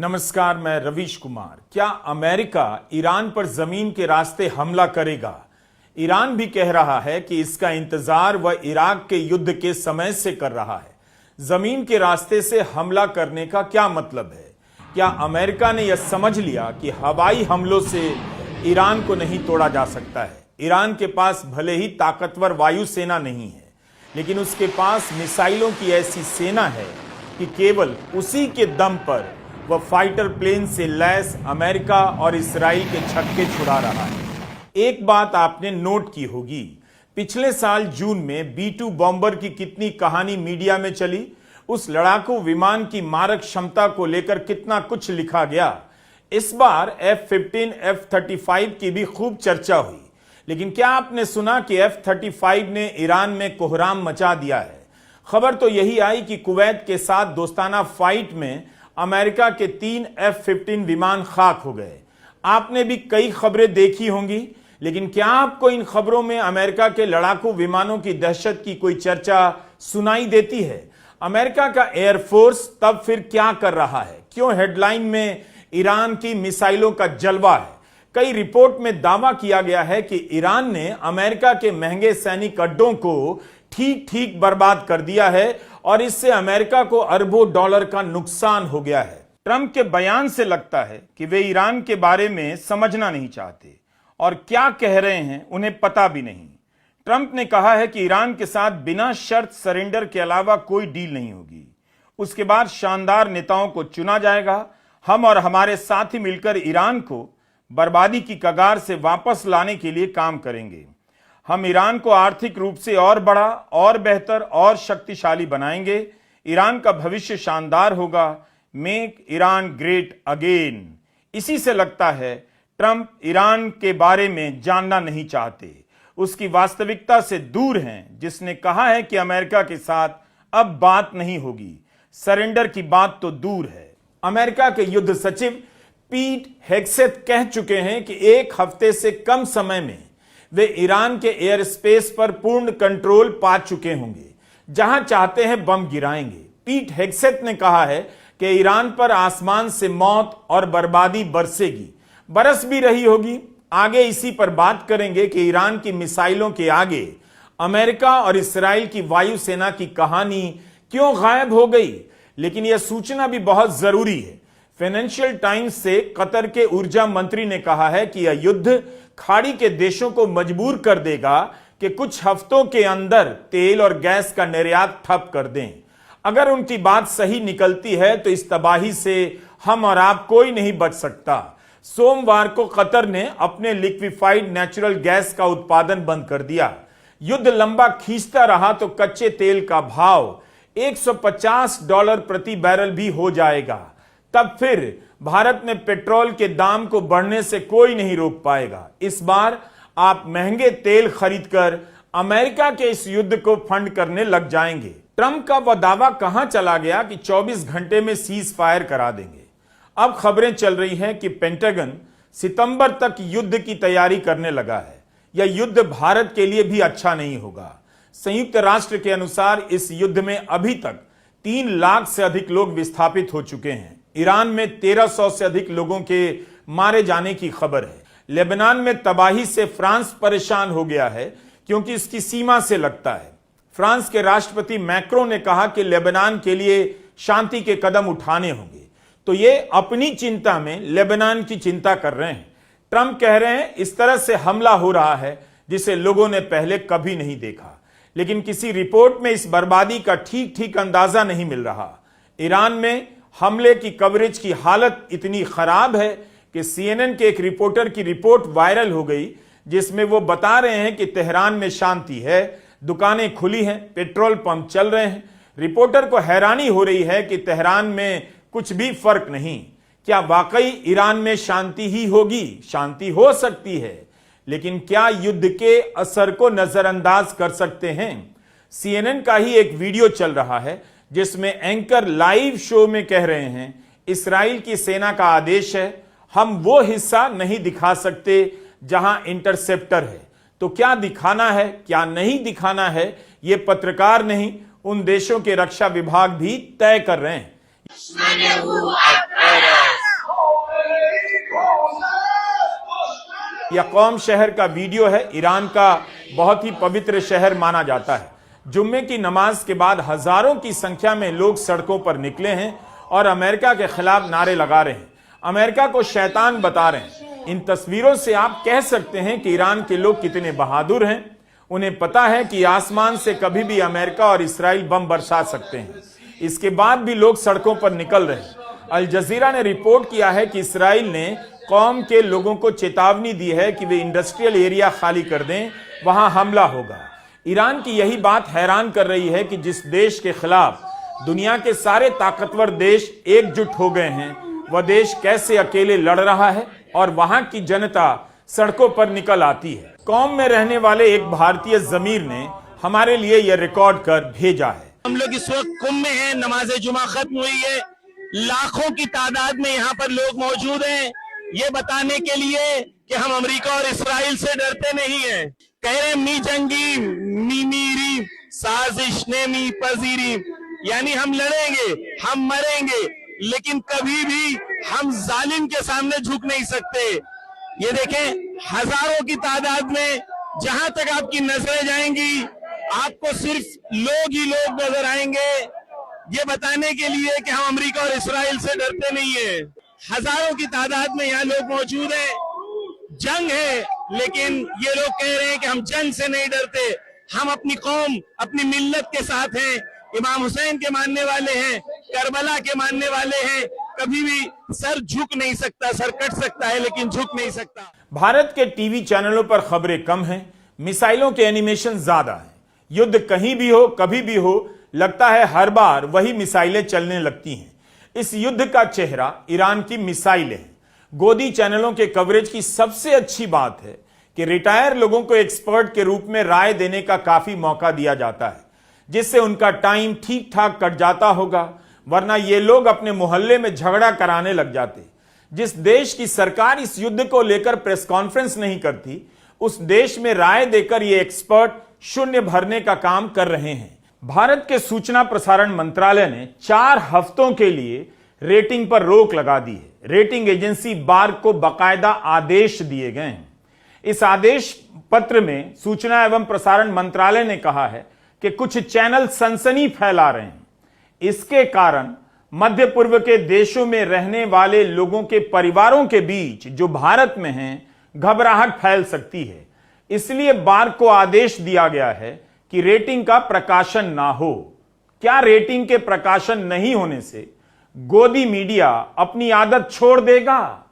नमस्कार, मैं रवीश कुमार। क्या अमेरिका ईरान पर जमीन के रास्ते हमला करेगा? ईरान भी कह रहा है कि इसका इंतजार वह इराक के युद्ध के समय से कर रहा है। जमीन के रास्ते से हमला करने का क्या मतलब है? क्या अमेरिका ने यह समझ लिया कि हवाई हमलों से ईरान को नहीं तोड़ा जा सकता है? ईरान के पास भले ही ताकतवर वायुसेना नहीं है, लेकिन उसके पास मिसाइलों की ऐसी सेना है कि केवल उसी के दम पर वह फाइटर प्लेन से लैस अमेरिका और इजराइल के छक्के छुड़ा रहा है। एक बात आपने नोट की होगी, पिछले साल जून में B-2 बॉम्बर की कितनी कहानी मीडिया में चली, उस लड़ाकू विमान की मारक क्षमता को लेकर कितना कुछ लिखा गया। इस बार F-15, F-35 की भी खूब चर्चा हुई, लेकिन क्या आपने सुना कि F-35 ने ईरान में कोहराम मचा दिया है? खबर तो यही आई कि कुवैत के साथ दोस्ताना फाइट में अमेरिका के 3 F-15 विमान खाक हो गए। आपने भी कई खबरें देखी होंगी, लेकिन क्या आपको इन खबरों में अमेरिका के लड़ाकू विमानों की दहशत की कोई चर्चा सुनाई देती है? अमेरिका का एयरफोर्स तब फिर क्या कर रहा है? क्यों हेडलाइन में ईरान की मिसाइलों का जलवा है? कई रिपोर्ट में दावा किया गया है कि ईरान ने अमेरिका के महंगे सैनिक अड्डों को ठीक ठीक बर्बाद कर दिया है और इससे अमेरिका को अरबों डॉलर का नुकसान हो गया है। ट्रंप के बयान से लगता है कि वे ईरान के बारे में समझना नहीं चाहते और क्या कह रहे हैं उन्हें पता भी नहीं। ट्रंप ने कहा है कि ईरान के साथ बिना शर्त सरेंडर के अलावा कोई डील नहीं होगी। उसके बाद शानदार नेताओं को चुना जाएगा। हम और हमारे साथी मिलकर ईरान को बर्बादी की कगार से वापस लाने के लिए काम करेंगे। हम ईरान को आर्थिक रूप से और बड़ा, और बेहतर, और शक्तिशाली बनाएंगे। ईरान का भविष्य शानदार होगा। Make Iran great again. इसी से लगता है ट्रंप ईरान के बारे में जानना नहीं चाहते, उसकी वास्तविकता से दूर हैं, जिसने कहा है कि अमेरिका के साथ अब बात नहीं होगी। सरेंडर की बात तो दूर है। अमेरिका के युद्ध सचिव पीट हेग्सेथ कह चुके हैं कि एक हफ्ते से कम समय में वे ईरान के एयर स्पेस पर पूर्ण कंट्रोल पा चुके होंगे। जहां चाहते हैं बम गिराएंगे। पीट हेग्सेथ ने कहा है कि ईरान पर आसमान से मौत और बर्बादी बरसेगी, बरस भी रही होगी। आगे इसी पर बात करेंगे कि ईरान की मिसाइलों के आगे अमेरिका और इजराइल की वायुसेना की कहानी क्यों गायब हो गई। लेकिन यह सूचना भी बहुत जरूरी है। फाइनेंशियल टाइम्स से कतर के ऊर्जा मंत्री ने कहा है कि यह युद्ध खाड़ी के देशों को मजबूर कर देगा कि कुछ हफ्तों के अंदर तेल और गैस का निर्यात ठप कर दें। अगर उनकी बात सही निकलती है तो इस तबाही से हम और आप कोई नहीं बच सकता। सोमवार को कतर ने अपने लिक्विफाइड नेचुरल गैस का उत्पादन बंद कर दिया। युद्ध लंबा खींचता रहा तो कच्चे तेल का भाव $150 प्रति बैरल भी हो जाएगा। तब फिर भारत में पेट्रोल के दाम को बढ़ने से कोई नहीं रोक पाएगा। इस बार आप महंगे तेल खरीदकर अमेरिका के इस युद्ध को फंड करने लग जाएंगे। ट्रंप का वह दावा कहां चला गया कि 24 घंटे में सीज फायर करा देंगे? अब खबरें चल रही हैं कि पेंटागन सितंबर तक युद्ध की तैयारी करने लगा है। यह युद्ध भारत के लिए भी अच्छा नहीं होगा। संयुक्त राष्ट्र के अनुसार इस युद्ध में अभी तक 3 लाख से अधिक लोग विस्थापित हो चुके हैं। ईरान में 1300 से अधिक लोगों के मारे जाने की खबर है। लेबनान में तबाही से फ्रांस परेशान हो गया है, क्योंकि इसकी सीमा से लगता है। फ्रांस के राष्ट्रपति मैक्रों ने कहा कि लेबनान के लिए शांति के कदम उठाने होंगे, तो ये अपनी चिंता में लेबनान की चिंता कर रहे हैं। ट्रंप कह रहे हैं इस तरह से हमला हो रहा है जिसे लोगों ने पहले कभी नहीं देखा, लेकिन किसी रिपोर्ट में इस बर्बादी का ठीक ठीक अंदाजा नहीं मिल रहा। ईरान में हमले की कवरेज की हालत इतनी खराब है कि CNN के एक रिपोर्टर की रिपोर्ट वायरल हो गई, जिसमें वो बता रहे हैं कि तेहरान में शांति है, दुकानें खुली हैं, पेट्रोल पंप चल रहे हैं। रिपोर्टर को हैरानी हो रही है कि तेहरान में कुछ भी फर्क नहीं। क्या वाकई ईरान में शांति ही होगी? शांति हो सकती है, लेकिन क्या युद्ध के असर को नजरअंदाज कर सकते हैं? CNN का ही एक वीडियो चल रहा है, जिसमें एंकर लाइव शो में कह रहे हैं इस्राएल की सेना का आदेश है, हम वो हिस्सा नहीं दिखा सकते जहां इंटरसेप्टर है। तो क्या दिखाना है, क्या नहीं दिखाना है, ये पत्रकार नहीं, उन देशों के रक्षा विभाग भी तय कर रहे हैं। यह कौम शहर का वीडियो है। ईरान का बहुत ही पवित्र शहर माना जाता है। जुम्मे की नमाज के बाद हजारों की संख्या में लोग सड़कों पर निकले हैं और अमेरिका के खिलाफ नारे लगा रहे हैं, अमेरिका को शैतान बता रहे हैं। इन तस्वीरों से आप कह सकते हैं कि ईरान के लोग कितने बहादुर हैं। उन्हें पता है कि आसमान से कभी भी अमेरिका और इसराइल बम बरसा सकते हैं। इसके बाद भी लोग सड़कों पर निकल रहे हैं। अल जजीरा ने रिपोर्ट किया है कि इसराइल ने कौम के लोगों को चेतावनी दी है कि वे इंडस्ट्रियल एरिया खाली कर दें, वहां हमला होगा। ईरान की यही बात हैरान कर रही है कि जिस देश के खिलाफ दुनिया के सारे ताकतवर देश एकजुट हो गए हैं, वह देश कैसे अकेले लड़ रहा है और वहां की जनता सड़कों पर निकल आती है। कौम में रहने वाले एक भारतीय जमीर ने हमारे लिए यह रिकॉर्ड कर भेजा है। हम लोग इस वक्त कुंभ में हैं, नमाज जुमा खत्म हुई है, लाखों की तादाद में यहाँ पर लोग मौजूद हैं, ये बताने के लिए कि हम अमेरिका और इसराइल से डरते नहीं हैं। कह रहे मी जंगी मी मीरी साजिश ने मी पजीरी, यानी हम लड़ेंगे, हम मरेंगे, लेकिन कभी भी हम जालिम के सामने झुक नहीं सकते। ये देखें, हजारों की तादाद में जहां तक आपकी नजरें जाएंगी, आपको सिर्फ लोग ही लोग नजर आएंगे, ये बताने के लिए कि हम अमेरिका और इसराइल से डरते नहीं है। हजारों की तादाद में यहाँ लोग मौजूद हैं, जंग है, लेकिन ये लोग कह रहे हैं कि हम जंग से नहीं डरते, हम अपनी कौम, अपनी मिल्लत के साथ हैं, इमाम हुसैन के मानने वाले हैं, करबला के मानने वाले हैं, कभी भी सर झुक नहीं सकता, सर कट सकता है लेकिन झुक नहीं सकता। भारत के टीवी चैनलों पर खबरें कम हैं, मिसाइलों के एनिमेशन ज्यादा हैं। युद्ध कहीं भी हो, कभी भी हो, लगता है हर बार वही मिसाइलें चलने लगती हैं। इस युद्ध का चेहरा ईरान की मिसाइलें हैं। गोदी चैनलों के कवरेज की सबसे अच्छी बात है कि रिटायर लोगों को एक्सपर्ट के रूप में राय देने का काफी मौका दिया जाता है, जिससे उनका टाइम ठीक ठाक कट जाता होगा, वरना ये लोग अपने मोहल्ले में झगड़ा कराने लग जाते। जिस देश की सरकार इस युद्ध को लेकर प्रेस कॉन्फ्रेंस नहीं करती, उस देश में राय देकर ये एक्सपर्ट शून्य भरने का काम कर रहे हैं। भारत के सूचना प्रसारण मंत्रालय ने 4 हफ्तों के लिए रेटिंग पर रोक लगा दी है। रेटिंग एजेंसी बार को बाकायदा आदेश दिए गए हैं। इस आदेश पत्र में सूचना एवं प्रसारण मंत्रालय ने कहा है कि कुछ चैनल सनसनी फैला रहे हैं। इसके कारण मध्य पूर्व के देशों में रहने वाले लोगों के परिवारों के बीच, जो भारत में हैं, घबराहट फैल सकती है। इसलिए बार को आदेश दिया गया है कि रेटिंग का प्रकाशन ना हो। क्या रेटिंग के प्रकाशन नहीं होने से गोदी मीडिया अपनी आदत छोड़ देगा?